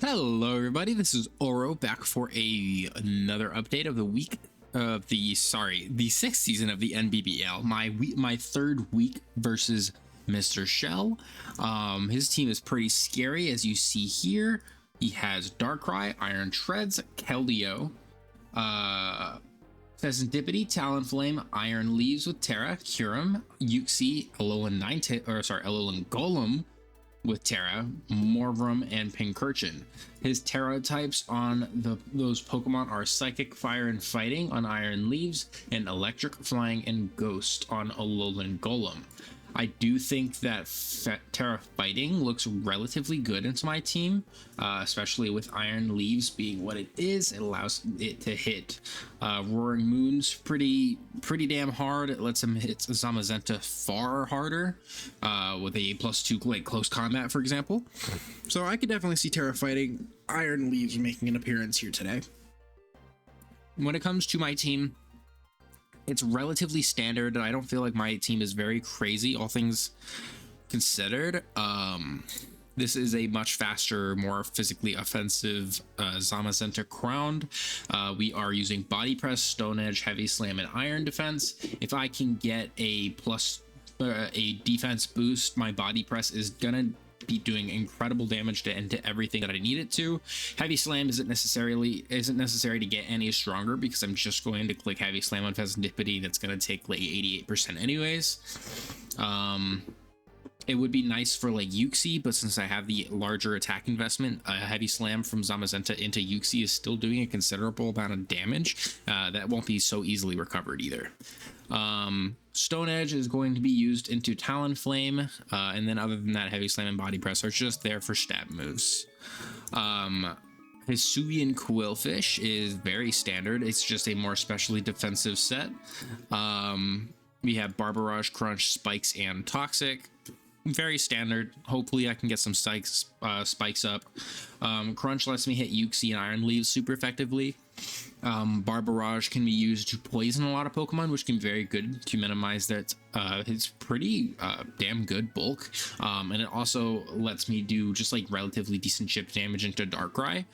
Hello everybody, this is Oro back for another update of the week of the sixth season of the NBBL. My third week versus Mr. Shell. His team is pretty scary, as you see here. He has Darkrai, Iron Treads, Keldeo, Serendipity, Talonflame, Iron Leaves with Terra, Kyurem, Uxie, Alolan Golem with Terra, Morvrum, and Pincurchin. His Terra types on those Pokemon are Psychic, Fire, and Fighting on Iron Leaves, and Electric, Flying, and Ghost on Alolan Golem. I do think that Terra Fighting looks relatively good into my team, especially with Iron Leaves being what it is. It allows it to hit Roaring Moons pretty damn hard. It lets him hit Zamazenta far harder with a +2 like close combat, for example. So I could definitely see Terra Fighting, Iron Leaves making an appearance here today. When it comes to my team, it's relatively standard. I don't feel like my team is very crazy, all things considered. This is a much faster, more physically offensive Zamazenta Crowned. We are using Body Press, Stone Edge, Heavy Slam, and Iron Defense. If I can get a defense boost, my Body Press is gonna be doing incredible damage to everything that I need it to. Heavy Slam isn't necessary to get any stronger, because I'm just going to click Heavy Slam on Serendipity. That's going to take like 88% anyways. It would be nice for like Uxie, but since I have the larger attack investment, a Heavy Slam from Zamazenta into Uxie is still doing a considerable amount of damage. That won't be so easily recovered either. Stone Edge is going to be used into Talonflame, and then other than that, Heavy Slam and Body Press are just there for stab moves. Hisuian Quillfish is very standard. It's just a more specially defensive set. We have Barbarage, Crunch, Spikes, and Toxic. Very standard. Hopefully I can get some spikes up. Crunch lets me hit Uxie and Iron Leaves super effectively. Barbarage can be used to poison a lot of Pokemon, which can be very good to minimize that his pretty damn good bulk. And it also lets me do just like relatively decent chip damage into Darkrai.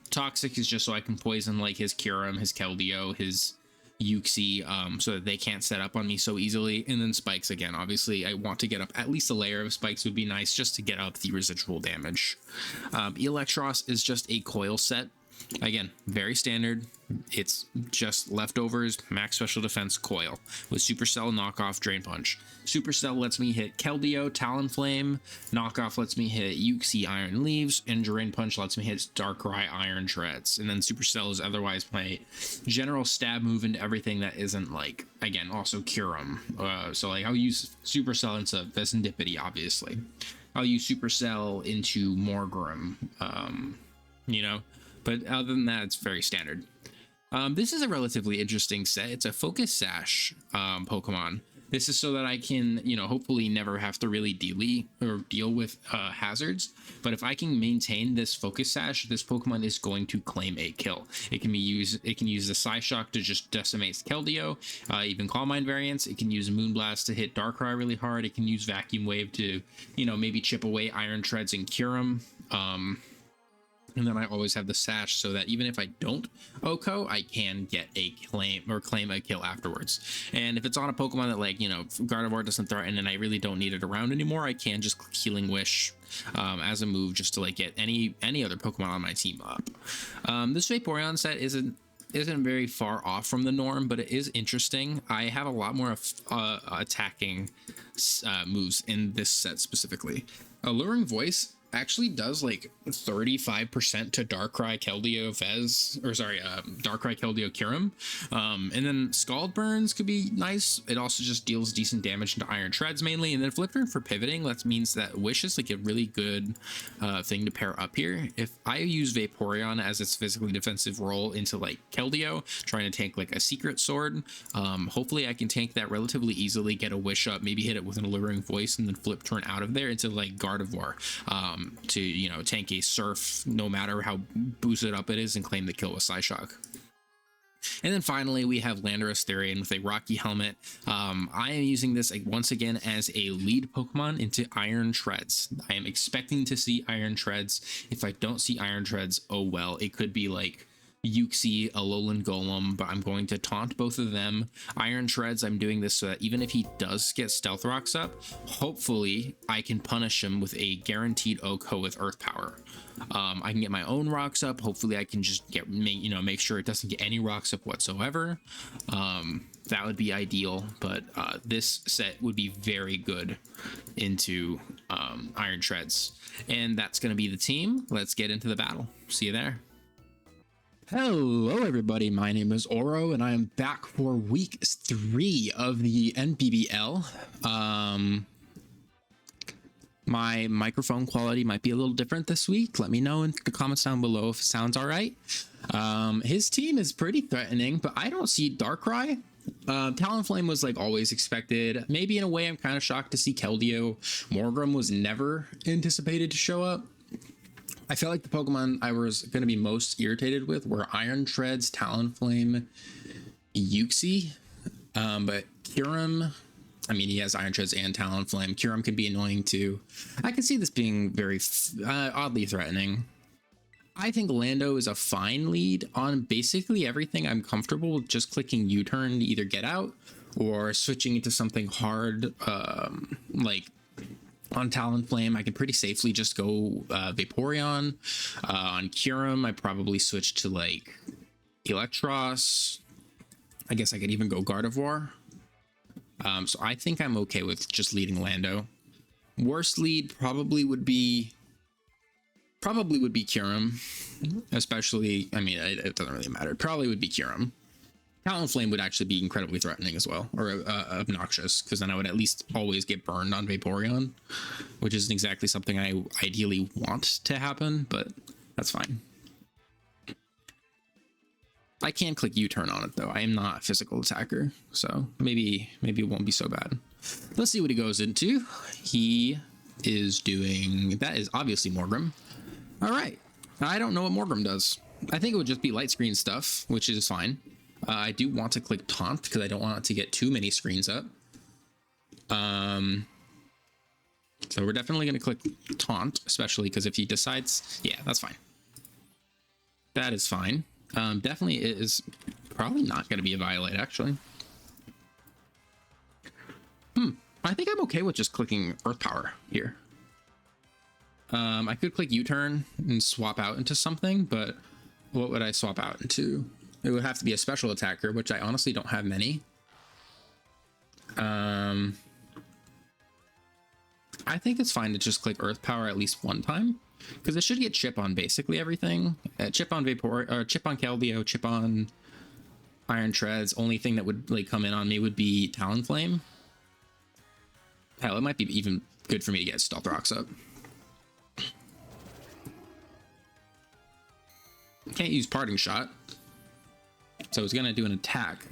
Toxic is just so I can poison like his Kyurem, his Keldeo, his Uxie, so that they can't set up on me so easily. And then Spikes again. Obviously I want to get up at least a layer of Spikes would be nice, just to get up the residual damage. Eelektross is just a coil set. Again, very standard. It's just leftovers, max special defense, coil with Supercell, knockoff, Drain Punch. Supercell lets me hit Keldeo, Talonflame. Knockoff lets me hit Uxie, Iron Leaves, and Drain Punch lets me hit Darkrai, Iron Treads. And then Supercell is otherwise my general stab move into everything that isn't like, again, also Kyurem. So like I'll use Supercell into Serendipity, obviously. I'll use Supercell into Morvrum, you know. But other than that, it's very standard. This is a relatively interesting set. It's a Focus Sash Pokemon. This is so that I can, hopefully never have to really deal with hazards. But if I can maintain this Focus Sash, this Pokemon is going to claim a kill. It can use the Psyshock to just decimate Keldeo, even Calm Mind variants. It can use Moonblast to hit Darkrai really hard. It can use Vacuum Wave to, maybe chip away Iron Treads and Kyurem. And then I always have the Sash so that even if I don't OHKO, I can get a claim a kill afterwards. And if it's on a Pokemon that like, Gardevoir doesn't threaten and I really don't need it around anymore, I can just Healing Wish as a move just to like get any other Pokemon on my team up. This Vaporeon set isn't very far off from the norm, but it is interesting. I have a lot more attacking moves in this set specifically. Alluring Voice actually does like 35% to Darkrai, Keldeo, Darkrai, Keldeo, Kyurem. And then Scald Burns could be nice. It also just deals decent damage into Iron Treads mainly. And then Flip Turn for pivoting, that means that Wish is like a really good thing to pair up here. If I use Vaporeon as its physically defensive role into like Keldeo, trying to tank like a Secret Sword, hopefully I can tank that relatively easily, get a Wish up, maybe hit it with an Alluring Voice, and then Flip Turn out of there into like Gardevoir. To tank a Surf no matter how boosted up it is and claim the kill with Psyshock. And then finally, we have Landorus Therian with a Rocky Helmet. I am using this once again as a lead Pokemon into Iron Treads. I am expecting to see Iron Treads. If I don't see Iron Treads, oh well. It could be like Uxie, Alolan Golem, but I'm going to taunt both of them. Iron Treads, I'm doing this so that even if he does get Stealth Rocks up, hopefully I can punish him with a guaranteed OHKO with Earth Power. I can get my own rocks up. Hopefully I can just make sure it doesn't get any rocks up whatsoever. That would be ideal, but this set would be very good into Iron Treads. And that's going to be the team. Let's get into the battle. See you there. Hello everybody, my name is Oro and I am back for week 3 of the NBBL. My microphone quality might be a little different this week. Let me know in the comments down below if it sounds all right. His team is pretty threatening, but I don't see Darkrai. Talonflame was like always expected. Maybe in a way I'm kind of shocked to see Keldeo. Morgrem was never anticipated to show up. I felt like the Pokemon I was going to be most irritated with were Iron Treads, Talonflame, Uxie, but Kyurem, I mean, he has Iron Treads and Talonflame. Kyurem can be annoying too. I can see this being very oddly threatening. I think Lando is a fine lead on basically everything. I'm comfortable with just clicking U-turn to either get out or switching into something hard, like on Talonflame. I can pretty safely just go Vaporeon. On Kyurem, I probably switch to like Electros. I guess I could even go Gardevoir. So I think I'm okay with just leading Lando. Worst lead probably would be Kyurem, especially, I mean, it doesn't really matter. It probably would be Kyurem. Talonflame would actually be incredibly threatening as well, or obnoxious, because then I would at least always get burned on Vaporeon, which isn't exactly something I ideally want to happen, but that's fine. I can click U-turn on it though. I am not a physical attacker, so maybe it won't be so bad. Let's see what he goes into. He is doing, that is obviously Morgrem. All right, I don't know what Morgrem does. I think it would just be light screen stuff, which is fine. I do want to click taunt because I don't want it to get too many screens up. So we're definitely going to click taunt, especially because if he decides, yeah, that's fine. That is fine. Definitely it is probably not going to be a Violet, actually. I think I'm okay with just clicking Earth Power here. I could click U-turn and swap out into something, but what would I swap out into? It would have to be a special attacker, which I honestly don't have many. I think it's fine to just click Earth Power at least one time, because it should get chip on basically everything. Chip on Vapor, or chip on Keldeo, chip on Iron Treads. Only thing that would like come in on me would be Talonflame. Hell, it might be even good for me to get Stealth Rocks up. Can't use Parting Shot, so it's gonna do an attack.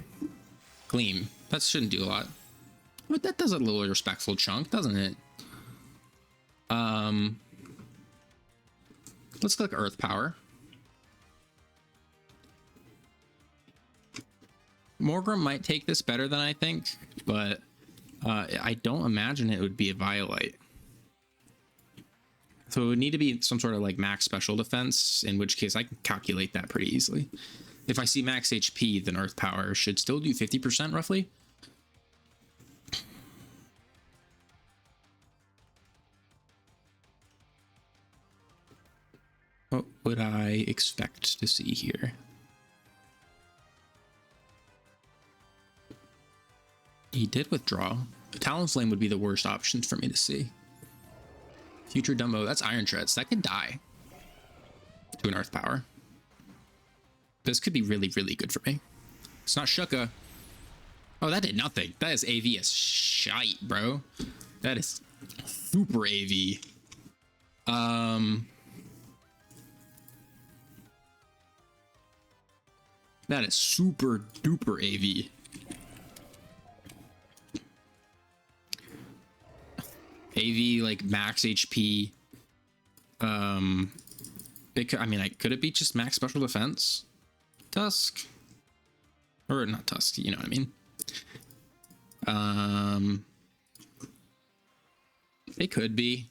Gleam. That shouldn't do a lot. But that does a little respectful chunk, doesn't it? Let's click Earth Power. Morgrem might take this better than I think, but I don't imagine it would be a Violet. So it would need to be some sort of like max special defense, in which case I can calculate that pretty easily. If I see max HP, then Earth Power should still do 50% roughly. What would I expect to see here? He did withdraw. Talonflame would be the worst option for me to see. Future Dumbo, that's Iron Treads. That could die to an Earth Power. This could be really, really good for me. It's not Shuka. Oh, that did nothing. That is AV as shite, bro. That is super AV. That is super duper AV. AV like max HP. It could, I mean, could it be just max special defense? Dusk. Or not Tusk, you know what I mean. They could be.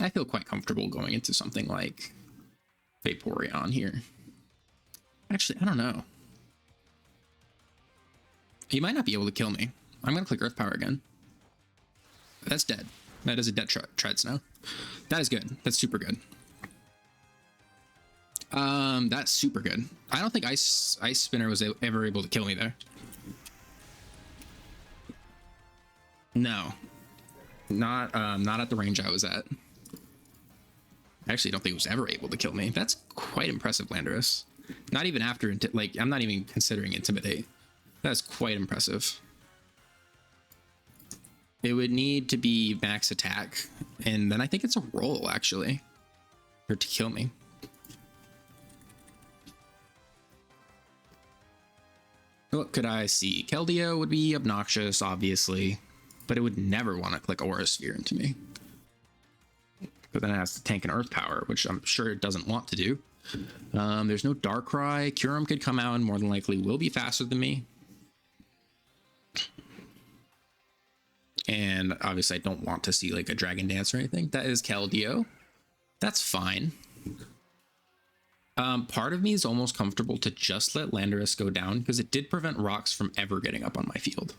I feel quite comfortable going into something like Vaporeon here. Actually, I don't know. He might not be able to kill me. I'm going to click Earth Power again. That's dead. That is a dead Treads now. That is good. That's super good. That's super good. I don't think Ice Spinner was ever able to kill me there. No. Not at the range I was at. I actually don't think it was ever able to kill me. That's quite impressive, Landorus. Not even after, like, I'm not even considering Intimidate. That's quite impressive. It would need to be max attack, and then I think it's a roll, actually, or to kill me. What could I see? Keldeo would be obnoxious, obviously, but it would never want to click Aura Sphere into me. But then it has to tank an Earth Power, which I'm sure it doesn't want to do. There's no Darkrai. Kyurem could come out and more than likely will be faster than me. And obviously I don't want to see like a Dragon Dance or anything. That is Keldeo. That's fine. Part of me is almost comfortable to just let Landorus go down because it did prevent rocks from ever getting up on my field.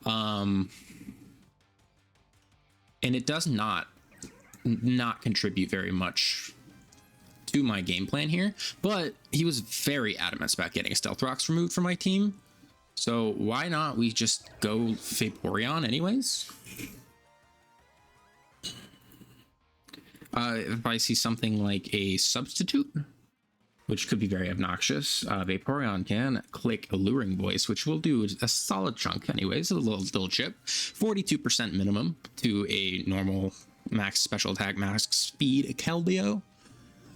And it does not contribute very much to my game plan here, but he was very adamant about getting Stealth Rocks removed from my team. So why not we just go Vaporeon anyways? If I see something like a substitute, which could be very obnoxious, Vaporeon can click Alluring Voice, which will do a solid chunk anyways, a little chip. 42% minimum to a normal max special attack, max speed Keldeo.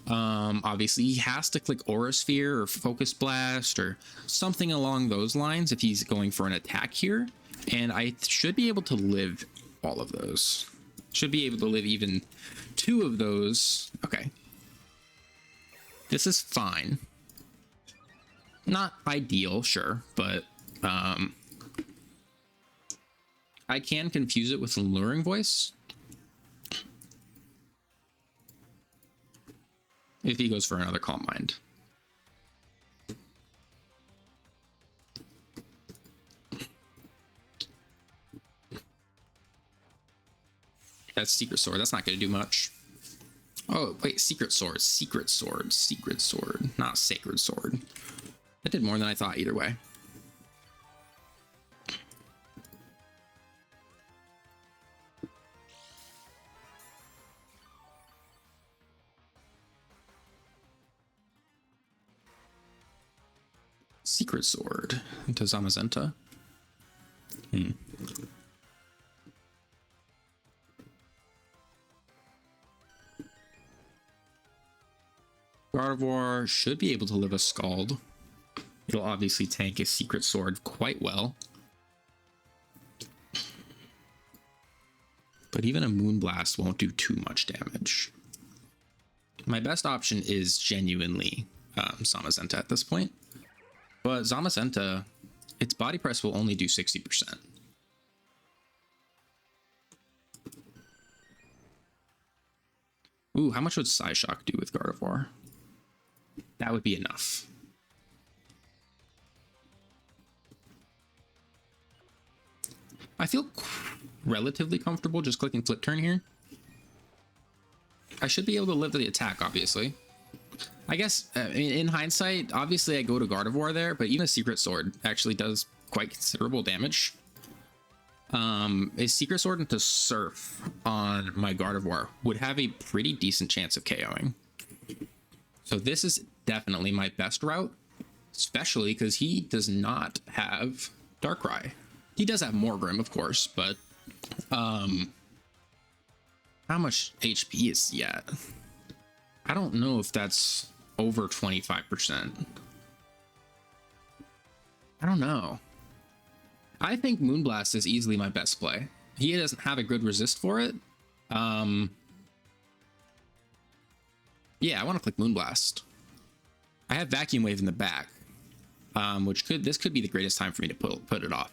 Obviously he has to click Aura Sphere or Focus Blast or something along those lines if he's going for an attack here, and I should be able to live all of those. Should be able to live even 2 of those. Okay, this is fine. Not ideal, sure, but I can confuse it with Alluring Voice if he goes for another Calm Mind. That's Secret Sword. That's not going to do much. Oh, wait, Secret Sword, not Sacred Sword. That did more than I thought either way. Secret Sword into Zamazenta. Gardevoir should be able to live a Scald. It'll obviously tank a Secret Sword quite well. But even a Moonblast won't do too much damage. My best option is genuinely Zamazenta at this point. But Zamazenta, its body press will only do 60%. Ooh, how much would Psyshock do with Gardevoir? That would be enough. I feel relatively comfortable just clicking Flip Turn here. I should be able to live the attack, obviously. I guess, in hindsight, obviously I go to Gardevoir there, but even a Secret Sword actually does quite considerable damage. A Secret Sword into Surf on my Gardevoir would have a pretty decent chance of KOing. So this is definitely my best route, especially because he does not have Darkrai. He does have Morgrim, of course, but how much HP is he at? I don't know if that's over 25%. I don't know. I think Moonblast is easily my best play. He doesn't have a good resist for it. Yeah, I want to click Moonblast. I have Vacuum Wave in the back, which this could be the greatest time for me to put it off.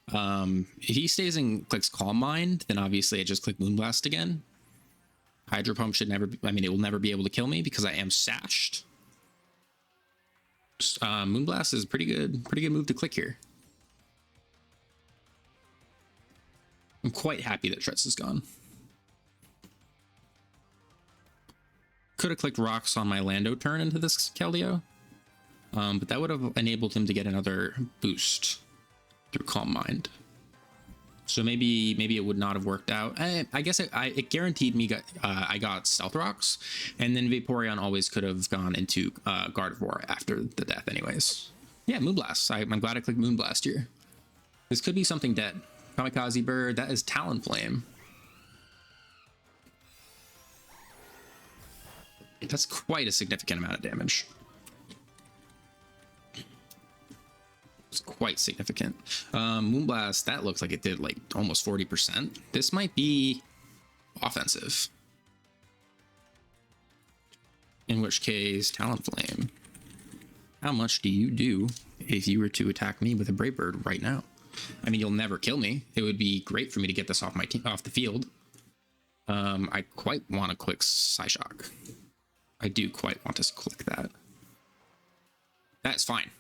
If he stays and clicks Calm Mind, then obviously I just click Moonblast again. Hydro Pump should never, I mean, it will never be able to kill me because I am sashed. Moonblast is a pretty good move to click here. I'm quite happy that Tretz is gone. Could have clicked Rocks on my Lando turn into this Keldeo, but that would have enabled him to get another boost through Calm Mind. So maybe it would not have worked out. I guess it guaranteed me I got Stealth Rocks, and then Vaporeon always could have gone into Gardevoir after the death anyways. Yeah, Moonblast. I'm glad I clicked Moonblast here. This could be something dead. Kamikaze Bird, that is Talonflame. That's quite a significant amount of damage. It's quite significant. Moonblast, that looks like it did like almost 40%. This might be offensive. In which case, Talonflame. How much do you do if you were to attack me with a Brave Bird right now? I mean, you'll never kill me. It would be great for me to get this off the field. I quite want to click Psyshock. I do quite want to click that. That's fine.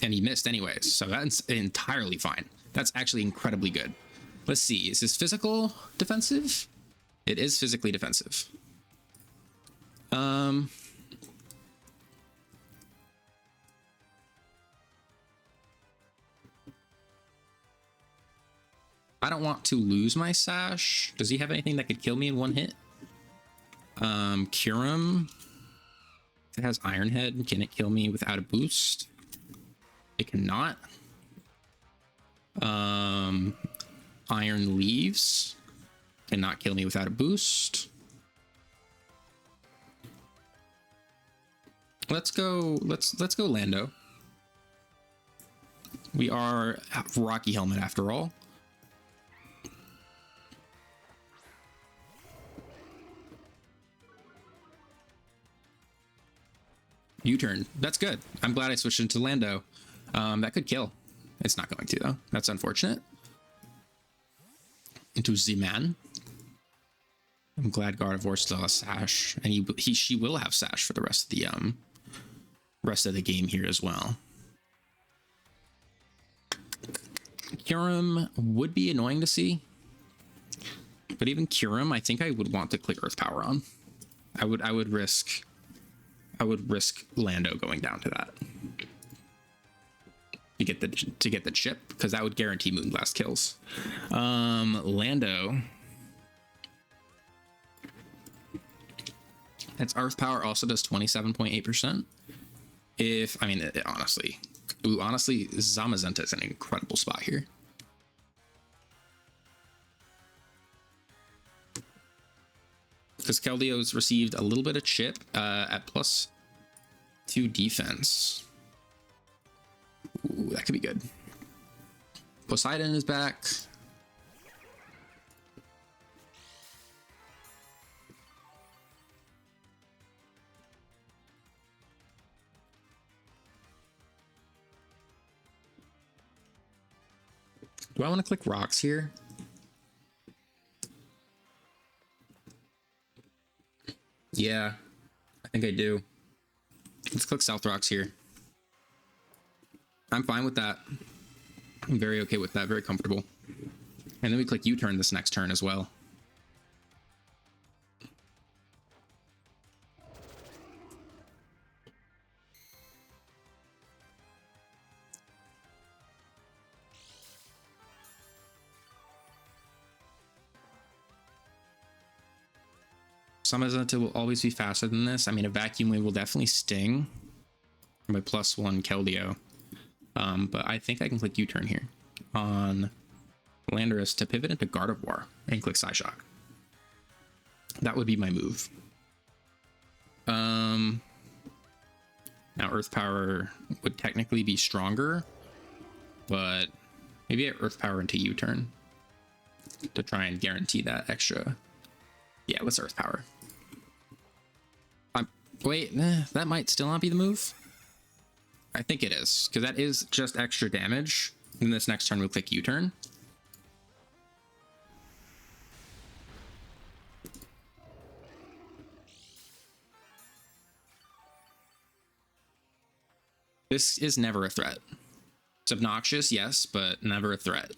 And he missed anyways, so that's entirely fine. That's actually incredibly good. Let's see, is this physical defensive? It is physically defensive. I don't want to lose my Sash. Does he have anything that could kill me in one hit? Kyurem. It has Iron Head. Can it kill me without a boost? It cannot. Iron Leaves cannot kill me without a boost. Let's go Lando. We are Rocky Helmet after all. U-turn. That's good. I'm glad I switched into Lando. That could kill. It's not going to, though. That's unfortunate. Into Z-Man. I'm glad Gardevoir still has Sash, and she will have Sash for the rest of the game here as well. Kyurem would be annoying to see, but even Kyurem, I think I would want to click Earth Power on. I would risk Lando going down to that to get the chip, because that would guarantee Moonblast kills. Lando. Its Earth Power also does 27.8%. Honestly, Zamazenta is an incredible spot here. Because Keldeo's received a little bit of chip at +2 defense. Ooh, that could be good. Poseidon is back. Do I want to click Rocks here? Yeah, I think I do. Let's click South Rocks here. I'm fine with that. I'm very okay with that, very comfortable. And then we click U-turn this next turn as well. Zamazenta will always be faster than this. I mean, a Vacuum Wave will definitely sting my +1 Keldeo. But I think I can click U-turn here on Landorus to pivot into Gardevoir and click Psyshock. That would be my move. Now Earth Power would technically be stronger, but maybe I Earth Power into U-turn to try and guarantee that extra. Yeah, let's Earth Power. Wait, that might still not be the move. I think it is, because that is just extra damage. And this next turn we'll click U-turn. This is never a threat. It's obnoxious, yes, but never a threat.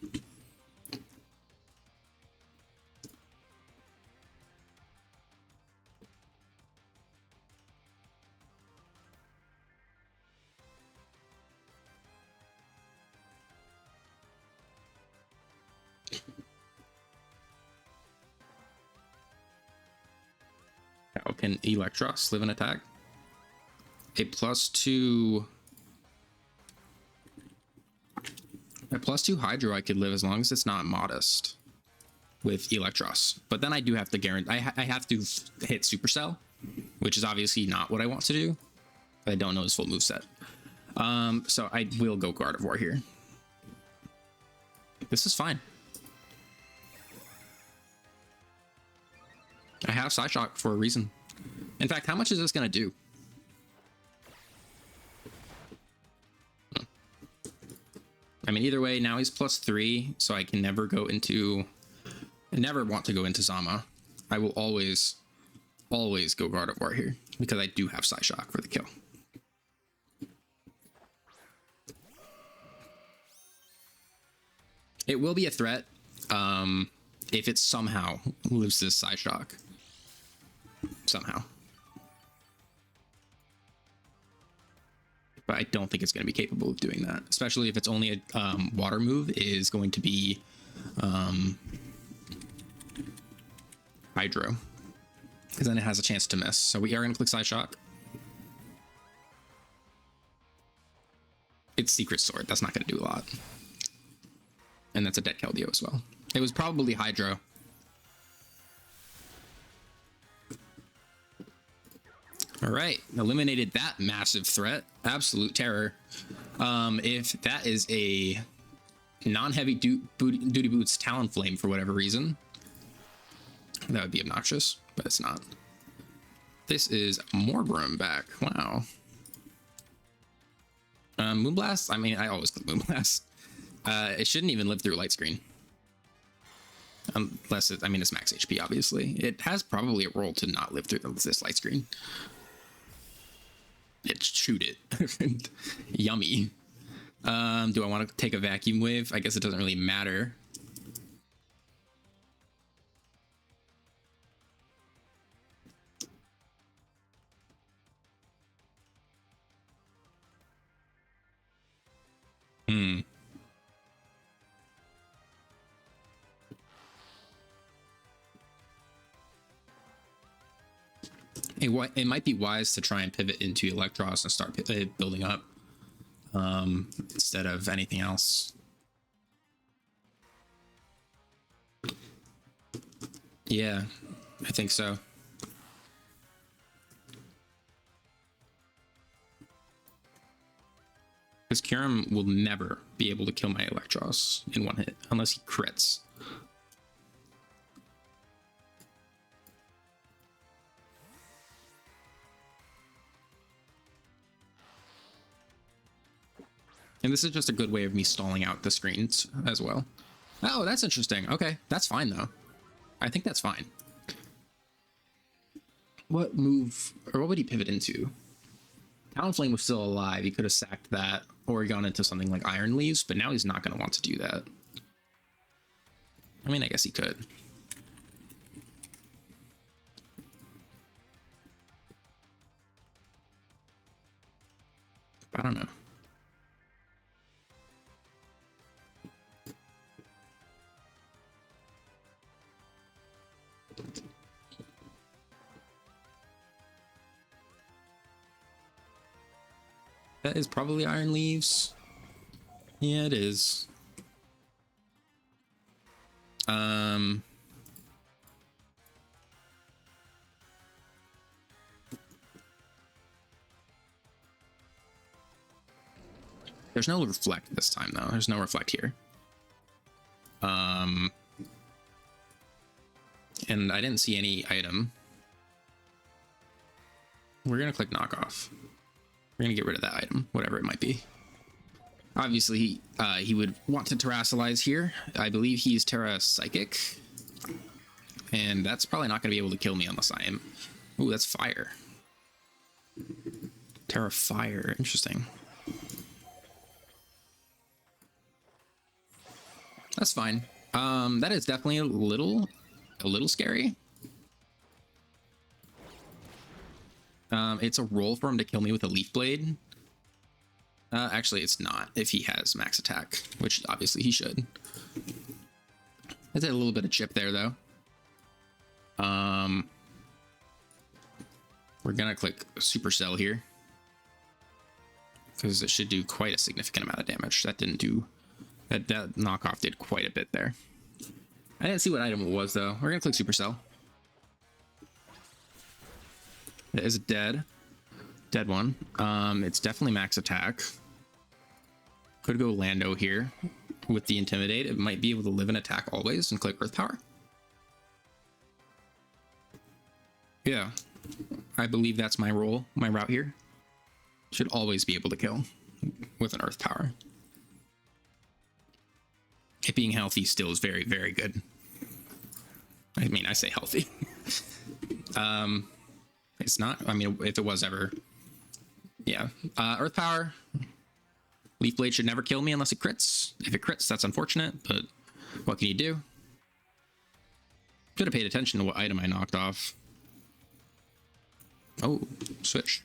How can Electros live an attack? A +2 Hydro I could live as long as it's not modest with Electros. But then I do have to guarantee I have to hit Supercell, which is obviously not what I want to do. I don't know his full moveset. So I will go Gardevoir here. This is fine. I have Psyshock for a reason. In fact, how much is this going to do? I mean, either way, now he's +3, so I can never go into... I never want to go into Zama. I will always go Gardevoir here, because I do have Psyshock for the kill. It will be a threat if it somehow loses Psyshock. Somehow. But I don't think it's going to be capable of doing that, especially if it's only a water move is going to be Hydro, because then it has a chance to miss. So we are going to click Psyshock. It's Secret Sword. That's not going to do a lot. And that's a dead Keldeo as well. It was probably Hydro. All right, eliminated that massive threat. Absolute terror. If that is a non-heavy duty boots Talonflame for whatever reason, that would be obnoxious, but it's not. This is Morgrem back. Wow. Moonblast. I mean, I always click Moonblast. It shouldn't even live through Light Screen. Unless it, I mean, it's max HP, obviously. It has probably a role to not live through this Light Screen. It shoot it. Yummy. Do I want to take a Vacuum Wave? I guess it doesn't really matter. It might be wise to try and pivot into Electros and start building up instead of anything else. Yeah, I think so. Because Kyurem will never be able to kill my Electros in one hit unless he crits. And this is just a good way of me stalling out the screens as well. Oh, that's interesting. Okay, that's fine though. I think that's fine. What move, or what would he pivot into? Talonflame was still alive. He could have sacked that or gone into something like Iron Leaves, but now he's not going to want to do that. I mean, I guess he could. I don't know. That is probably Iron Leaves. Yeah, it is. There's no reflect this time though. There's no reflect here. And I didn't see any item. We're gonna click knockoff. We're gonna get rid of that item, whatever it might be. Obviously, he would want to terrassalize here. I believe he's Terra Psychic. And that's probably not going to be able to kill me unless I am... Ooh, that's fire. Terra Fire. Interesting. That's fine. That is definitely a little scary. It's a roll for him to kill me with a Leaf Blade. Actually, it's not if he has max attack, which obviously he should. There's a little bit of chip there, though. We're gonna click Supercell here because it should do quite a significant amount of damage. That didn't do that. That knockoff did quite a bit there. I didn't see what item it was though. We're gonna click Supercell. It is a dead one. It's definitely max attack. Could go Lando here with the Intimidate. It might be able to live in attack always and click Earth Power. Yeah, I believe that's my role, my route here. Should always be able to kill with an Earth Power. It being healthy still is very, very good. I mean, I say healthy. It's not, I mean, if it was ever, yeah. Earth Power. Leaf Blade should never kill me unless it crits. If it crits, that's unfortunate, but what can you do? Should have paid attention to what item I knocked off. Oh, switch.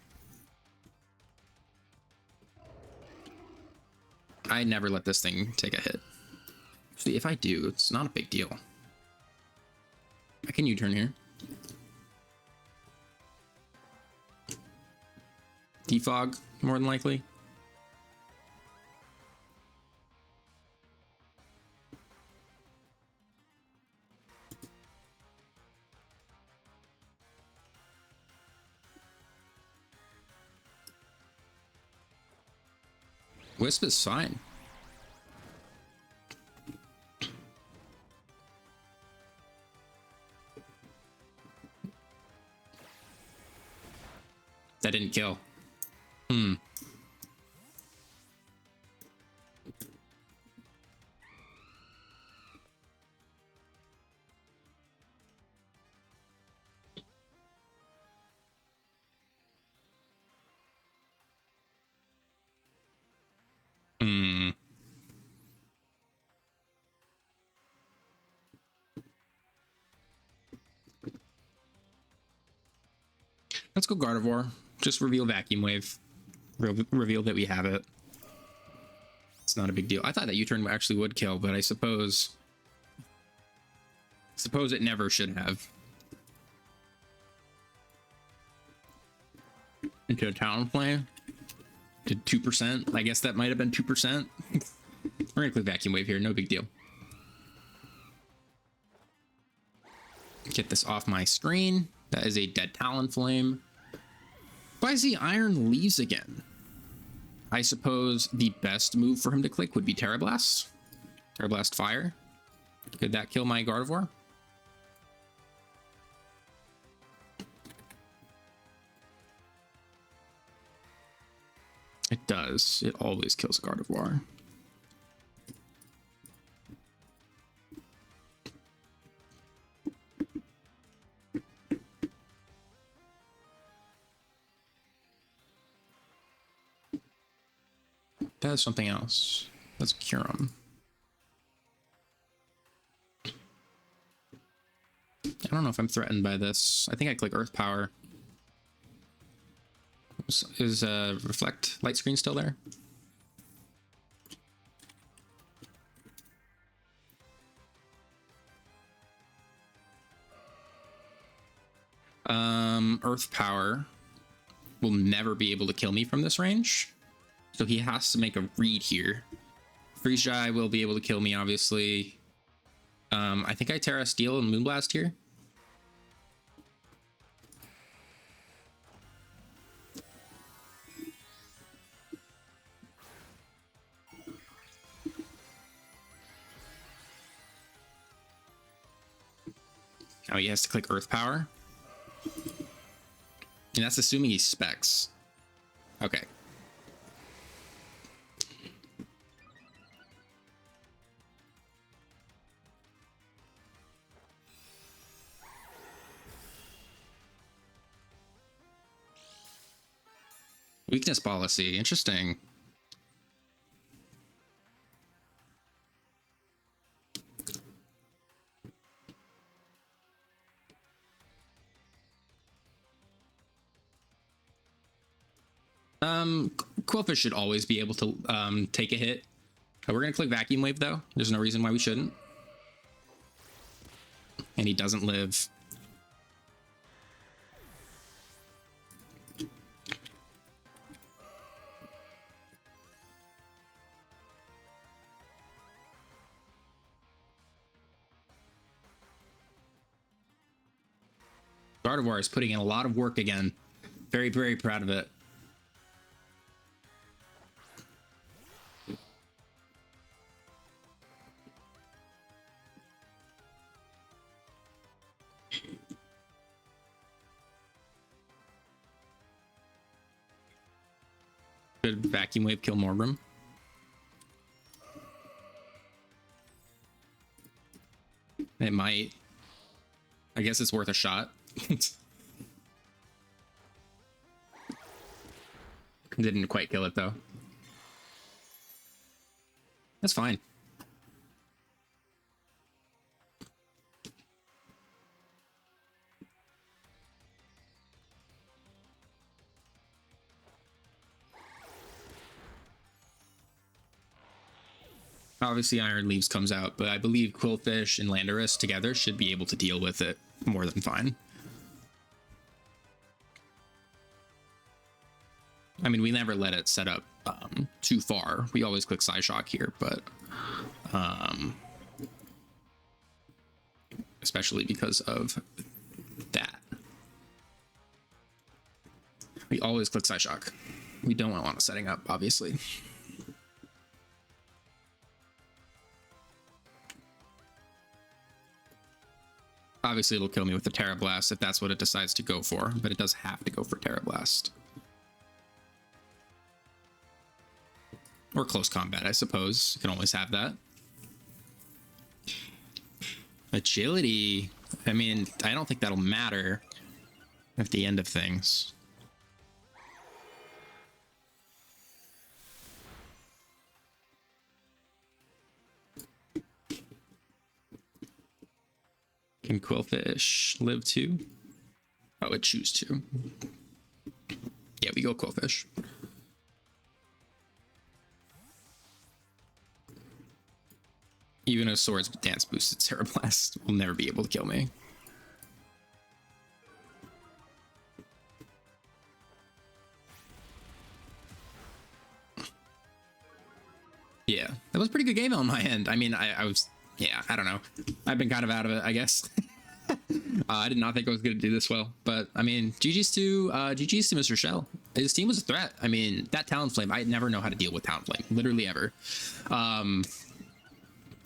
I never let this thing take a hit. See, if I do, it's not a big deal. I can U-turn here. Defog, more than likely. Wisp is fine. That didn't kill. Let's go Gardevoir. Just reveal Vacuum Wave. Reveal that we have it. It's not a big deal. I thought that U-turn actually would kill, but I suppose it never should have. Into a Talonflame. Did 2%. I guess that might have been 2%. We're gonna click Vacuum Wave here. No big deal. Get this off my screen. That is a dead Talonflame. Why is the Iron Leaves again? I suppose the best move for him to click would be Terra Blast. Terra Blast Fire. Could that kill my Gardevoir? It does. It always kills a Gardevoir. That is something else. Let's cure him. I don't know if I'm threatened by this. I think I click Earth Power. Is Reflect Light Screen still there? Earth Power will never be able to kill me from this range. So he has to make a read here. Freeze Dry will be able to kill me, obviously. I think I Terra Steel and Moonblast here. Now he has to click Earth Power. And that's assuming he specs. Okay. Weakness policy. Interesting. Quillfish should always be able to take a hit. We're gonna click Vacuum Wave though. There's no reason why we shouldn't. And he doesn't live. Gardevoir is putting in a lot of work again. Very, very proud of it. Could Vacuum Wave kill Morgrim? It might. I guess it's worth a shot. Didn't quite kill it though. That's fine. Obviously Iron Leaves comes out, but I believe Quillfish and Landorus together should be able to deal with it more than fine. I mean, we never let it set up too far. We always click Psyshock here, but especially because of that. We always click Psyshock. We don't want to setting up, obviously. Obviously, it'll kill me with the Terra Blast if that's what it decides to go for, but it does have to go for Terra Blast. Or close combat, I suppose. You can always have that. Agility. I mean, I don't think that'll matter at the end of things. Can Quillfish live too? Oh, it choose to. Yeah, we go Quillfish. Even a Swords Dance boosted Terra Blast will never be able to kill me. Yeah, that was a pretty good game on my end. I mean, I was, yeah, I don't know. I've been kind of out of it, I guess. I did not think I was going to do this well, but I mean, GG's to Mr. Shell. His team was a threat. I mean, that Talonflame, I never know how to deal with Talonflame, literally ever.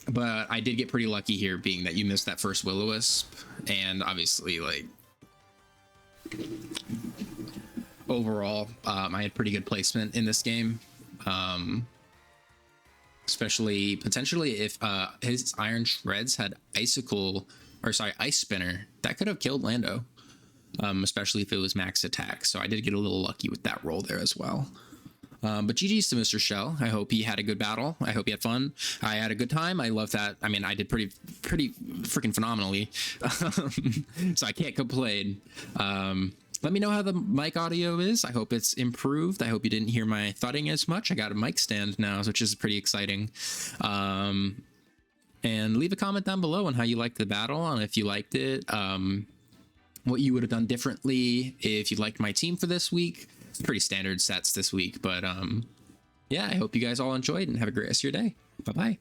But I did get pretty lucky here, being that you missed that first Will-O-Wisp, and obviously, like, overall, I had pretty good placement in this game. Especially potentially if his Iron Shreds had Ice Spinner, that could have killed Lando, especially if it was max attack. So I did get a little lucky with that roll there as well. But GG's to Mr. Shell. I hope he had a good battle. I hope he had fun. I had a good time. I love that. I mean, I did pretty freaking phenomenally. So I can't complain. Let me know how the mic audio is. I hope it's improved. I hope you didn't hear my thudding as much. I got a mic stand now, which is pretty exciting. And leave a comment down below on how you liked the battle, and if you liked it, what you would have done differently if you liked my team for this week. It's pretty standard sets this week, but yeah, I hope you guys all enjoyed and have a great rest of your day. Bye-bye.